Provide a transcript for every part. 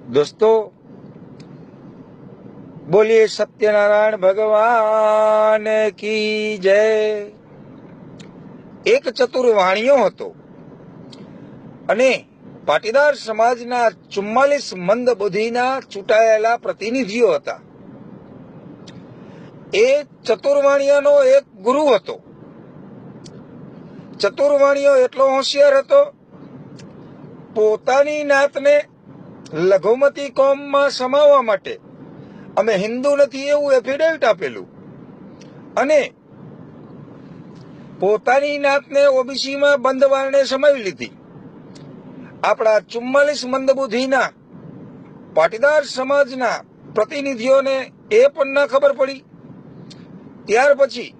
दोस्तों बोलिए सत्यनारायण भगवान की जय। एक चतुर वाणियो હતો અને પાટીદાર સમાજના 44 મંદબુદ્ધિના ચૂંટાયેલા પ્રતિનિધિઓ હતા। એ ચતુર્વાણિયાનો એક ગુરુ હતો। ચતુર્વાણિયો એટલો હોશિયાર હતો, પોતાની નાતને લઘુમતી કોમમાં સમાવવા માટે અમે હિન્દુ નથી એવું એફિડેવિટ આપેલું અને પોતાની નાતને ઓબીસીમાં બંધવાળને સમાવી લીધી। આપણા 44 મંદબુદ્ધિના પાટીદાર સમાજના પ્રતિનિધિઓને એ પણ ના ખબર પડી। ત્યાર પછી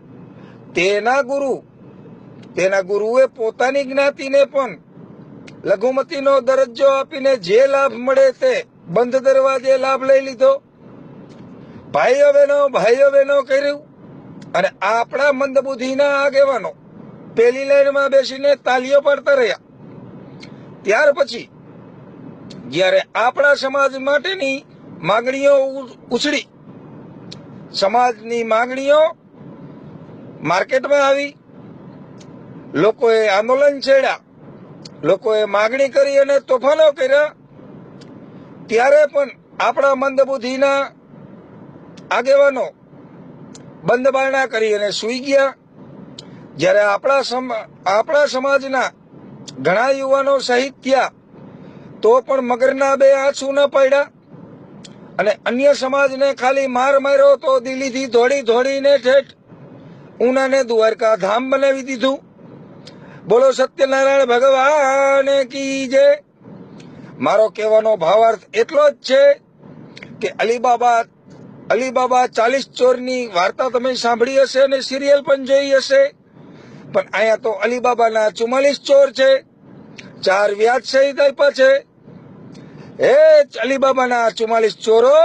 તેના ગુરુએ પોતાની જ્ઞાતિને પણ લઘુમતીનો દરજ્જો આપીને જે લાભ મળે તે બંધ દરવાજે લાભ લઈ લીધો। ભાઈઓ બહેનો કર્યું અને આપણા મંદબુદ્ધિના આગેવાનો પેલી લાઈનમાં બેસીને તાલીઓ પાડતા રહ્યા। ત્યાર પછી જ્યારે આપણા સમાજ માટેની માંગણીઓ ઉછળી, સમાજની માંગણીઓ માર્કેટમાં આવી, લોકોએ આંદોલન છેડ્યા, લોકોએ માંગણી કરી અને તોફાનો કર્યા, ત્યારે પણ આપણા મંદબુદ્ધિના આગેવાનો બંધ બારણા કરી અને સૂઈ ગયા। જ્યારે આપણા સમાજના ઘણા યુવાનો શહીદ થયા તો પણ મગરના બે આંસુ ન પડ્યા અને અન્ય સમાજને ખાલી માર માર્યો તો દિલ્હીથી દોડીને ઠેઠ ઉનાને દ્વારકા ધામ બનાવી દીધું। બોલો સત્યનારાયણ ભગવાન કી જય। મારો કહેવાનો ભાવાર્થ એટલો જ છે કે અલીબાબા 40 ચોરની વાર્તા તમે સાંભળી હશે અને સિરિયલ પણ જોઈ હશે, પણ અહીંયા તો અલીબાબાના 44 ચોર છે, 4 વ્યાજ સહિત આપ્યા છે। એ અલીબાબાના 44 ચોરો,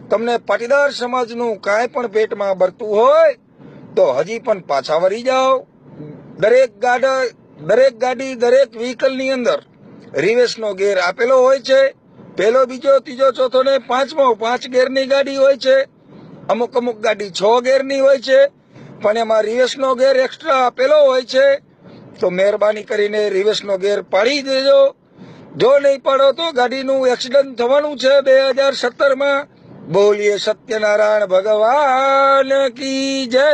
તમને પાટીદાર સમાજનું કાંઈ પણ પેટમાં ભરતું હોય તો હજી પણ પાછા વળી જાઓ। દરેક ગાડી દરેક વ્હીકલની અંદર રિવેશનો ગેર આપેલો હોય છે। પહેલો, બીજો, ત્રીજો, ચોથો ને 5મો 5 ગેરની ગાડી હોય છે। અમુક ગાડી 6 ગેરની હોય છે, પણ એમાં રિવેશનો ગેર એક્સ્ટ્રા આપેલો હોય છે। તો મહેરબાની કરીને રિવેશનો ગેર પાડી દેજો। જો નહીં પાડો તો ગાડીનું એક્સિડન્ટ થવાનું છે 2017માં। બોલીએ સત્યનારાયણ ભગવાન કી જય।